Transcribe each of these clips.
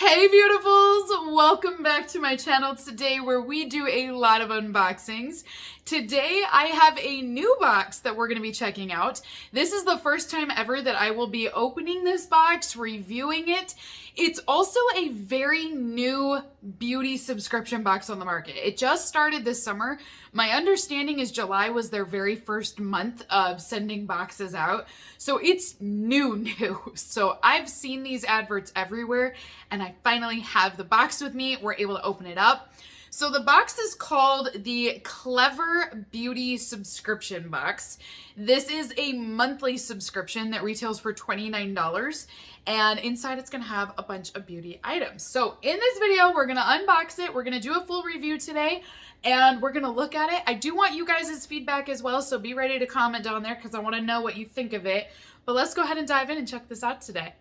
Hey beautifuls, welcome back to my channel today where we do a lot of unboxings. Today I have a new box that we're going to be checking out. This is the first time ever that I will be opening this box, reviewing it. It's also a very new beauty subscription box on the market. It just started this summer. My understanding is July was their very first month of sending boxes out. So it's new. So I've seen these adverts everywhere and I finally have the box with me. We're able to open it up. So the box is called the Klever Beauty Subscription Box. This is a monthly subscription that retails for $29. And inside it's gonna have a bunch of beauty items. So in this video, we're gonna unbox it. We're gonna do a full review today and we're gonna look at it. I do want you guys' feedback as well, so be ready to comment down there because I wanna know what you think of it. But let's go ahead and dive in and check this out today.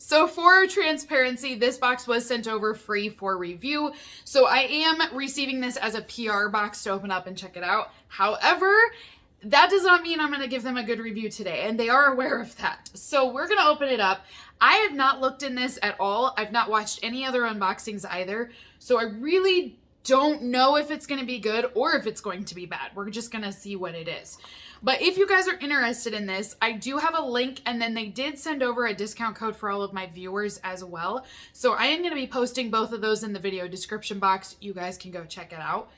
So for transparency, this box was sent over free for review. So I am receiving this as a PR box to open up and check it out. However, that does not mean I'm going to give them a good review today, and they are aware of that. So we're going to open it up. I have not looked in this at all. I've not watched any other unboxings either. So I really don't know if it's going to be good or if it's going to be bad. We're just going to see what it is. But if you guys are interested in this, I do have a link, and then they did send over a discount code for all of my viewers as well. So I am going to be posting both of those in the video description box. You guys can go check it out.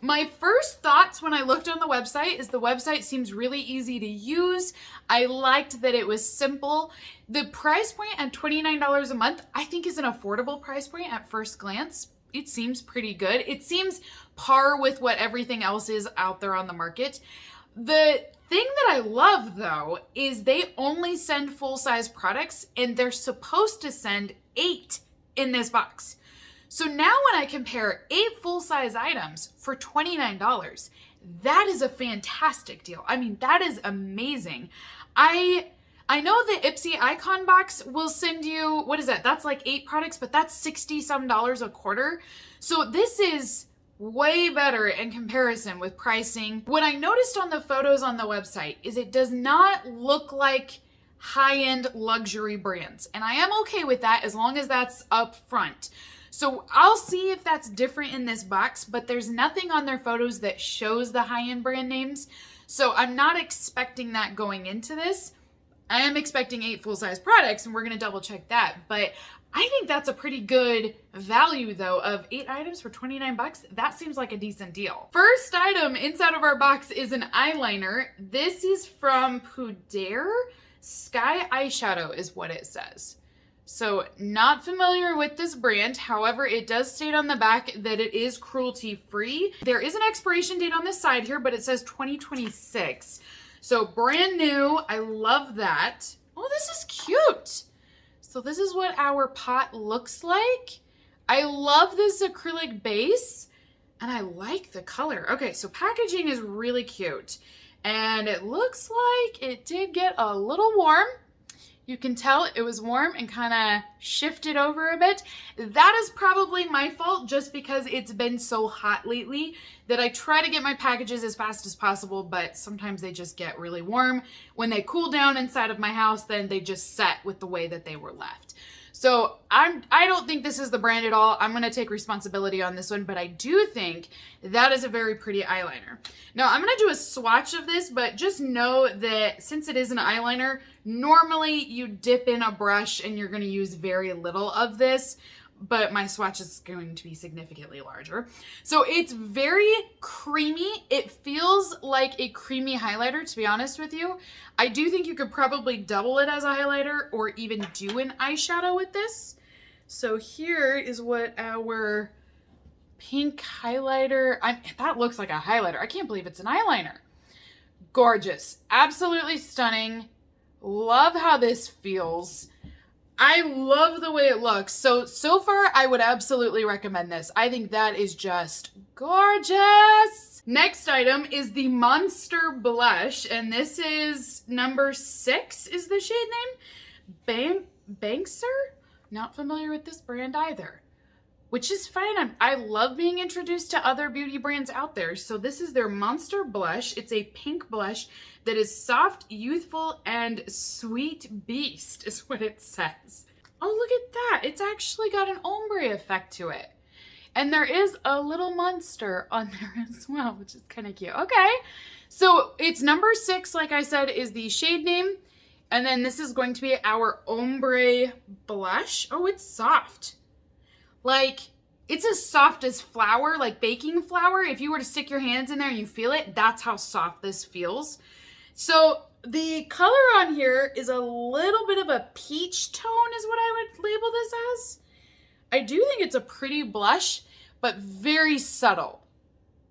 My first thoughts when I looked on the website is the website seems really easy to use. I liked that it was simple. The price point at $29 a month, I think is an affordable price point at first glance. It seems pretty good. It seems par with what everything else is out there on the market. The thing that I love though is they only send full-size products and they're supposed to send 8 in this box. So now when I compare 8 full-size items for $29, that is a fantastic deal. I mean, that is amazing. I know the Ipsy Icon box will send you, what is that? That's like 8 products, but that's $60 some a quarter. So this is way better in comparison with pricing. What I noticed on the photos on the website is it does not look like high-end luxury brands. And I am okay with that as long as that's up front. So I'll see if that's different in this box, but there's nothing on their photos that shows the high-end brand names. So I'm not expecting that going into this. I am expecting 8 full-size products, and we're going to double check that. But I think that's a pretty good value though of 8 items for 29 bucks. That seems like a decent deal. First item inside of our box is an eyeliner. This is from Puder. Sky Eyeshadow is what it says. So not familiar with this brand. However, it does state on the back that it is cruelty free. There is an expiration date on this side here, but it says 2026. So brand new. I love that. Oh, this is cute. So this is what our pot looks like. I love this acrylic base and I like the color. Okay, so packaging is really cute. And it looks like it did get a little warm. You can tell it was warm and kind of shifted over a bit. That is probably my fault just because it's been so hot lately that I try to get my packages as fast as possible, but sometimes they just get really warm. When they cool down inside of my house, then they just set with the way that they were left. So I don't think this is the brand at all. I'm going to take responsibility on this one, but I do think that is a very pretty eyeliner. Now I'm going to do a swatch of this, but just know that since it is an eyeliner, normally you dip in a brush and you're going to use very little of this, but my swatch is going to be significantly larger. So it's very creamy. It feels like a creamy highlighter, to be honest with you. I do think you could probably double it as a highlighter or even do an eyeshadow with this. So here is what our pink highlighter, that looks like a highlighter. I can't believe it's an eyeliner. Gorgeous. Absolutely stunning. Love how this feels. I love the way it looks. So far, I would absolutely recommend this. I think that is just gorgeous. Next item is the Monster Blush, and this is number 6 is the shade name. Bankster? Not familiar with this brand either. which is fine. I love being introduced to other beauty brands out there. So this is their Monster Blush. It's a pink blush that is soft, youthful, and sweet beast is what it says. Oh, look at that. It's actually got an ombre effect to it. And there is a little monster on there as well, which is kind of cute. Okay, so it's number 6, like I said, is the shade name. And then this is going to be our ombre blush. Oh, it's soft. Like, it's as soft as flour, like baking flour. If you were to stick your hands in there and you feel it, that's how soft this feels. So the color on here is a little bit of a peach tone is what I would label this as. I do think it's a pretty blush, but very subtle.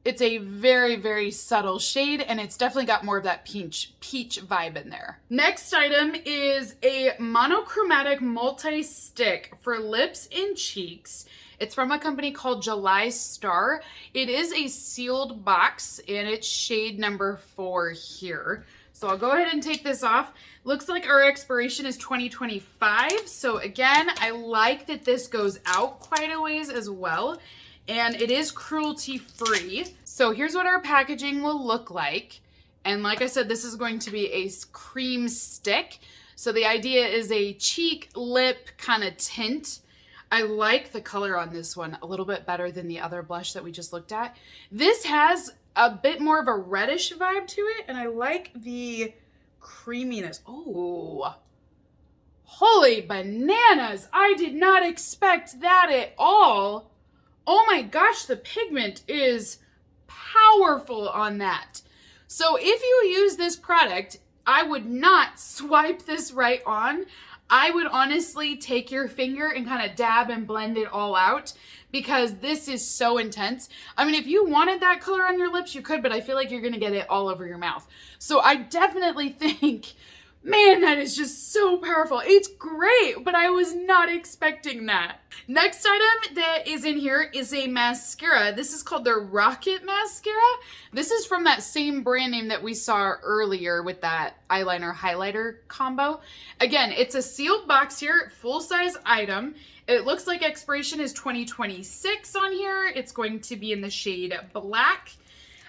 It's a very, very subtle shade, and it's definitely got more of that peach vibe in there. Next item is a monochromatic multi-stick for lips and cheeks. It's from a company called July Star. It is a sealed box, and it's shade number 4 here. So I'll go ahead and take this off. Looks like our expiration is 2025. So again, I like that this goes out quite a ways as well. And it is cruelty free. So here's what our packaging will look like. And like I said, this is going to be a cream stick. So the idea is a cheek, lip kind of tint. I like the color on this one a little bit better than the other blush that we just looked at. This has a bit more of a reddish vibe to it, and I like the creaminess. Oh, holy bananas. I did not expect that at all. Oh my gosh, the pigment is powerful on that. So if you use this product, I would not swipe this right on. I would honestly take your finger and kind of dab and blend it all out because this is so intense. I mean, if you wanted that color on your lips, you could, but I feel like you're going to get it all over your mouth. So I definitely think, man, that is just so powerful. It's great, but I was not expecting that. Next item that is in here is a mascara. This is called their Rocket Mascara. This is from that same brand name that we saw earlier with that eyeliner highlighter combo. Again, it's a sealed box here, full-size item. It looks like expiration is 2026 on here. It's going to be in the shade black.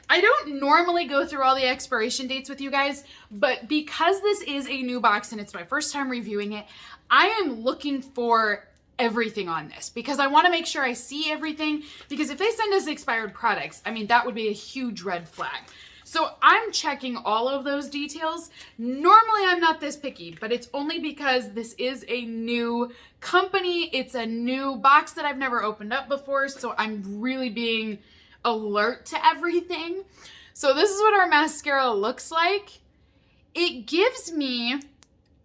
I don't normally go through all the expiration dates with you guys, but because this is a new box and it's my first time reviewing it, I am looking for everything on this because I want to make sure I see everything, because if they send us expired products, I mean, that would be a huge red flag. So I'm checking all of those details. Normally I'm not this picky, but it's only because this is a new company. It's a new box that I've never opened up before, so I'm really being alert to everything. So this is what our mascara looks like. It gives me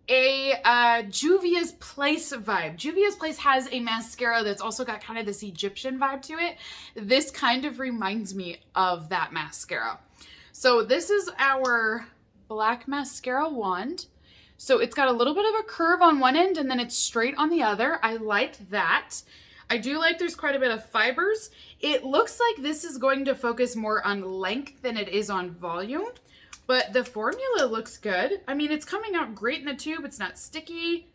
a Juvia's Place vibe. Juvia's Place has a mascara that's also got kind of this Egyptian vibe to it. This kind of reminds me of that mascara. So this is our black mascara wand. So it's got a little bit of a curve on one end and then it's straight on the other. I like that. I do like there's quite a bit of fibers. It looks like this is going to focus more on length than it is on volume, but the formula looks good. I mean, it's coming out great in the tube. It's not sticky.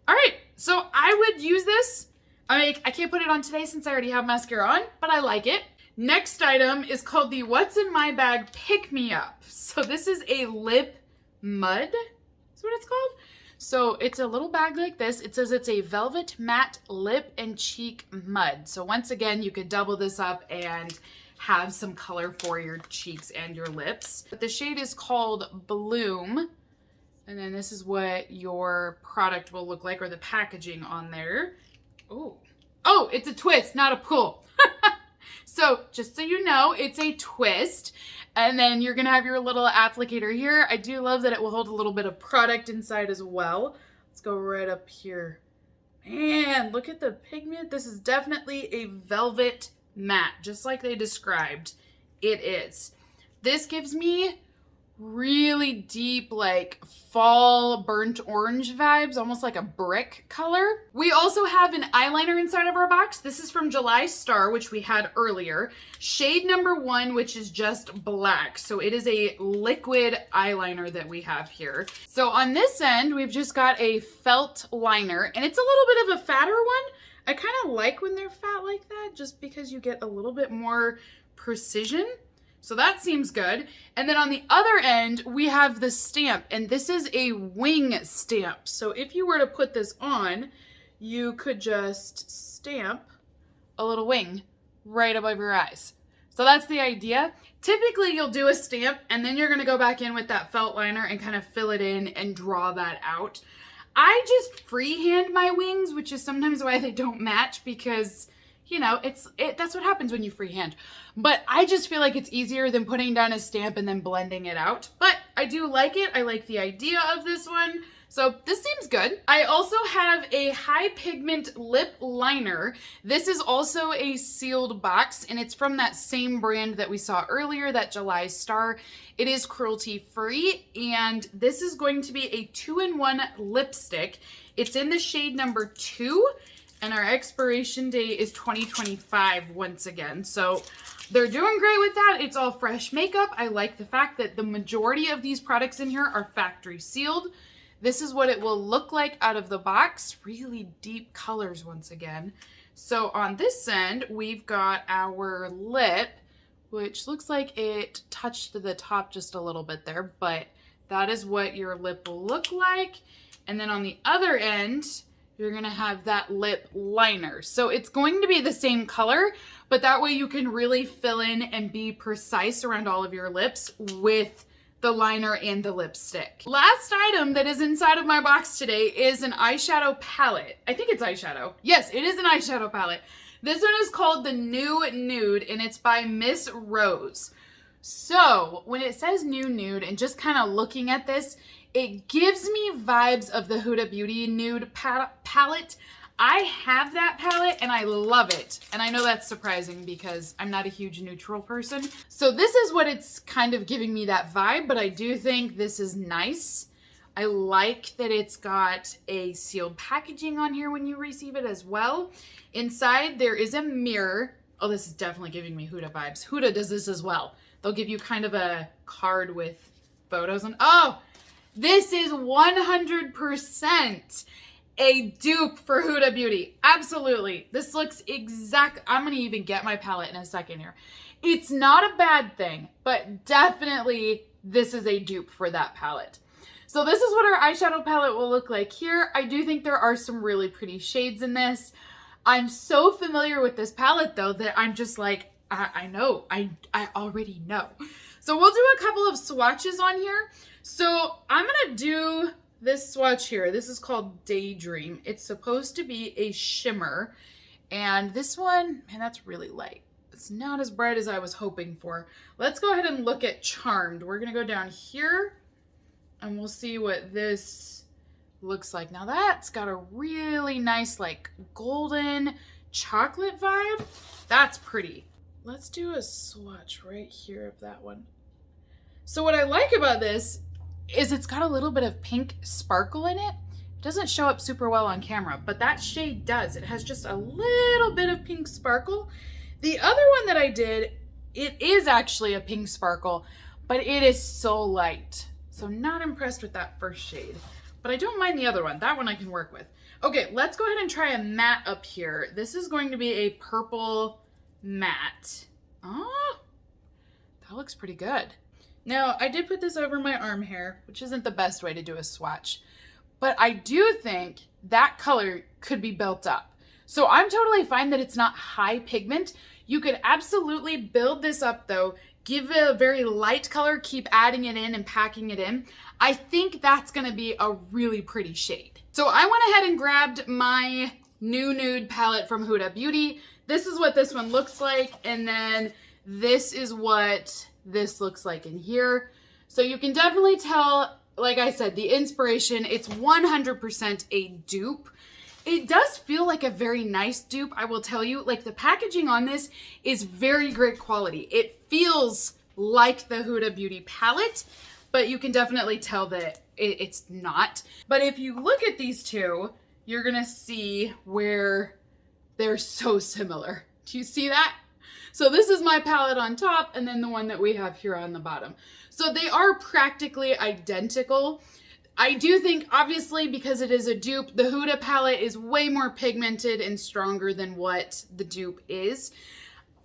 All right, so I would use this. I can't put it on today since I already have mascara on, but I like it. Next item is called the What's in My Bag Pick Me Up. So this is a lip mud, is what it's called. So it's a little bag like this. It says it's a velvet matte lip and cheek mud. So once again, you could double this up and have some color for your cheeks and your lips. But the shade is called Bloom. And then this is what your product will look like, or the packaging on there. Oh, it's a twist, not a pull. So just so you know, it's a twist. And then you're going to have your little applicator here. I do love that it will hold a little bit of product inside as well. Let's go right up here. Man, look at the pigment. This is definitely a velvet matte, just like they described. It is. This gives me really deep, like fall burnt orange vibes, almost like a brick color. We also have an eyeliner inside of our box. This is from July Star, which we had earlier. Shade number 1, which is just black. So it is a liquid eyeliner that we have here. So on this end, we've just got a felt liner, and it's a little bit of a fatter one. I kind of like when they're fat like that just because you get a little bit more precision. So that seems good. And then on the other end, we have the stamp, and this is a wing stamp. So if you were to put this on, you could just stamp a little wing right above your eyes. So that's the idea. Typically you'll do a stamp and then you're gonna go back in with that felt liner and kind of fill it in and draw that out. I just freehand my wings, which is sometimes why they don't match because, you know, that's what happens when you freehand. But I just feel like it's easier than putting down a stamp and then blending it out. But I do like it. I like the idea of this one. So this seems good. I also have a high pigment lip liner. This is also a sealed box and it's from that same brand that we saw earlier, that July Star. It is cruelty free and this is going to be a 2-in-1 lipstick. It's in the shade number 2 and our expiration date is 2025 once again. So they're doing great with that. It's all fresh makeup. I like the fact that the majority of these products in here are factory sealed. This is what it will look like out of the box. Really deep colors once again. So on this end, we've got our lip, which looks like it touched the top just a little bit there, but that is what your lip will look like. And then on the other end, you're gonna have that lip liner. So it's going to be the same color, but that way you can really fill in and be precise around all of your lips with the liner and the lipstick. Last item that is inside of my box today is an eyeshadow palette. I think it's eyeshadow. Yes, it is an eyeshadow palette. This one is called the New Nude and it's by Miss Rose. So when it says New Nude and just kind of looking at this, it gives me vibes of the Huda Beauty Nude palette. I have that palette and I love it. And I know that's surprising because I'm not a huge neutral person. So this is what it's kind of giving me that vibe, but I do think this is nice. I like that it's got a sealed packaging on here when you receive it as well. Inside there is a mirror. Oh, this is definitely giving me Huda vibes. Huda does this as well. They'll give you kind of a card with photos on. Oh, this is 100% a dupe for Huda Beauty. Absolutely. This looks exact. I'm going to even get my palette in a second here. It's not a bad thing, but definitely this is a dupe for that palette. So this is what our eyeshadow palette will look like here. I do think there are some really pretty shades in this. I'm so familiar with this palette though that I'm just like, I know, I already know. So we'll do a couple of swatches on here. So I'm going to do this swatch here. This is called Daydream. It's supposed to be a shimmer. And this one, man, that's really light. It's not as bright as I was hoping for. Let's go ahead and look at Charmed. We're going to go down here and we'll see what this looks like. Now that's got a really nice like golden chocolate vibe. That's pretty. Let's do a swatch right here of that one. So what I like about this is it's got a little bit of pink sparkle in it. It doesn't show up super well on camera, but that shade does. It has just a little bit of pink sparkle. The other one that I did, it is actually a pink sparkle, but it is so light. So not impressed with that first shade, but I don't mind the other one. That one I can work with. Okay, let's go ahead and try a matte up here. This is going to be a purple matte. Oh, that looks pretty good. Now, I did put this over my arm hair, which isn't the best way to do a swatch, but I do think that color could be built up. So I'm totally fine that it's not high pigment. You could absolutely build this up though, give it a very light color, keep adding it in and packing it in. I think that's gonna be a really pretty shade. So I went ahead and grabbed my New Nude palette from Huda Beauty. This is what this one looks like, and then this is what this looks like in here. So you can definitely tell, like I said, the inspiration, it's 100% a dupe. It does feel like a very nice dupe, I will tell you. Like the packaging on this is very great quality. It feels like the Huda Beauty palette, but you can definitely tell that it's not. But if you look at these two, you're gonna see where they're so similar. Do you see that? So this is my palette on top and then the one that we have here on the bottom. So they are practically identical. I do think, obviously, because it is a dupe, the Huda palette is way more pigmented and stronger than what the dupe is.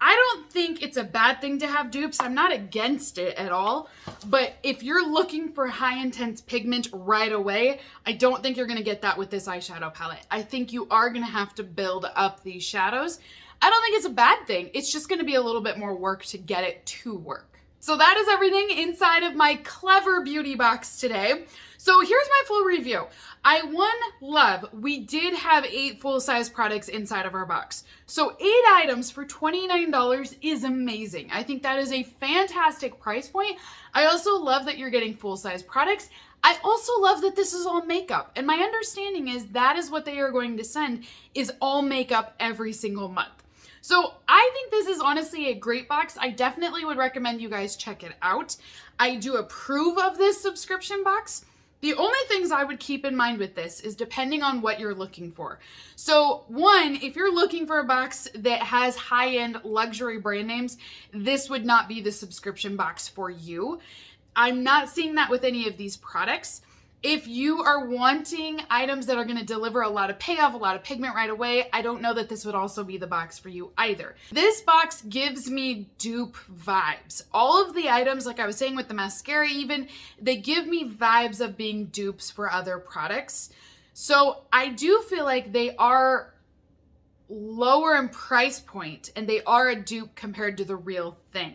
I don't think it's a bad thing to have dupes. I'm not against it at all. But if you're looking for high intense pigment right away, I don't think you're going to get that with this eyeshadow palette. I think you are going to have to build up these shadows. I don't think it's a bad thing. It's just going to be a little bit more work to get it to work. So that is everything inside of my Klever beauty box today. So here's my full review. Love, we did have 8 full-size products inside of our box. So 8 items for $29 is amazing. I think that is a fantastic price point. I also love that you're getting full-size products. I also love that this is all makeup. And my understanding is that is what they are going to send, is all makeup every single month. So I think this is honestly a great box. I definitely would recommend you guys check it out. I do approve of this subscription box. The only things I would keep in mind with this is depending on what you're looking for. So one, if you're looking for a box that has high-end luxury brand names, this would not be the subscription box for you. I'm not seeing that with any of these products. If you are wanting items that are going to deliver a lot of payoff, a lot of pigment right away, I don't know that this would also be the box for you either. This box gives me dupe vibes. All of the items, like I was saying with the mascara even, they give me vibes of being dupes for other products. So I do feel like they are lower in price point and they are a dupe compared to the real thing.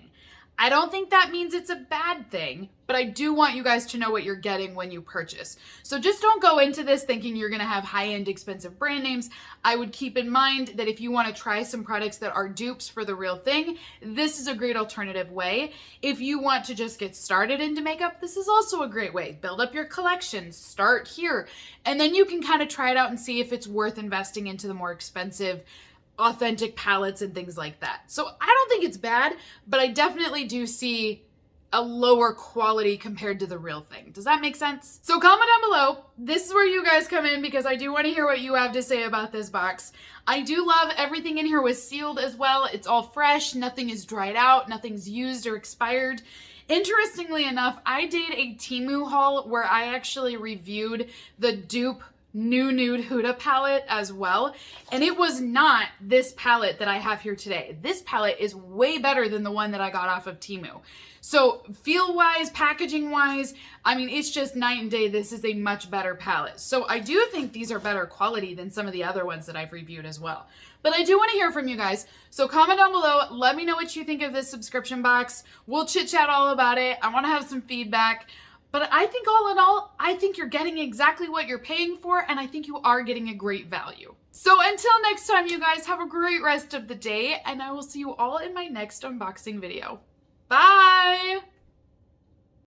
I don't think that means it's a bad thing, but I do want you guys to know what you're getting when you purchase. So just don't go into this thinking you're going to have high-end expensive brand names. I would keep in mind that if you want to try some products that are dupes for the real thing, this is a great alternative way. If you want to just get started into makeup, this is also a great way. Build up your collection, start here, and then you can kind of try it out and see if it's worth investing into the more expensive authentic palettes and things like that. So I don't think it's bad, but I definitely do see a lower quality compared to the real thing. Does that make sense? So comment down below. This is where you guys come in because I do want to hear what you have to say about this box. I do love everything in here was sealed as well. It's all fresh. Nothing is dried out. Nothing's used or expired. Interestingly enough, I did a Temu haul where I actually reviewed the dupe Nude Huda palette as well, and it was not this palette that I have here today. This palette is way better than the one that I got off of Temu. So feel-wise, packaging-wise, I mean, it's just night and day. This is a much better palette. So I do think these are better quality than some of the other ones that I've reviewed as well. But I do want to hear from you guys. So comment down below. Let me know what you think of this subscription box. We'll chit-chat all about it. I want to have some feedback. But I think all in all, I think you're getting exactly what you're paying for, and I think you are getting a great value. So until next time, you guys have a great rest of the day, and I will see you all in my next unboxing video. Bye!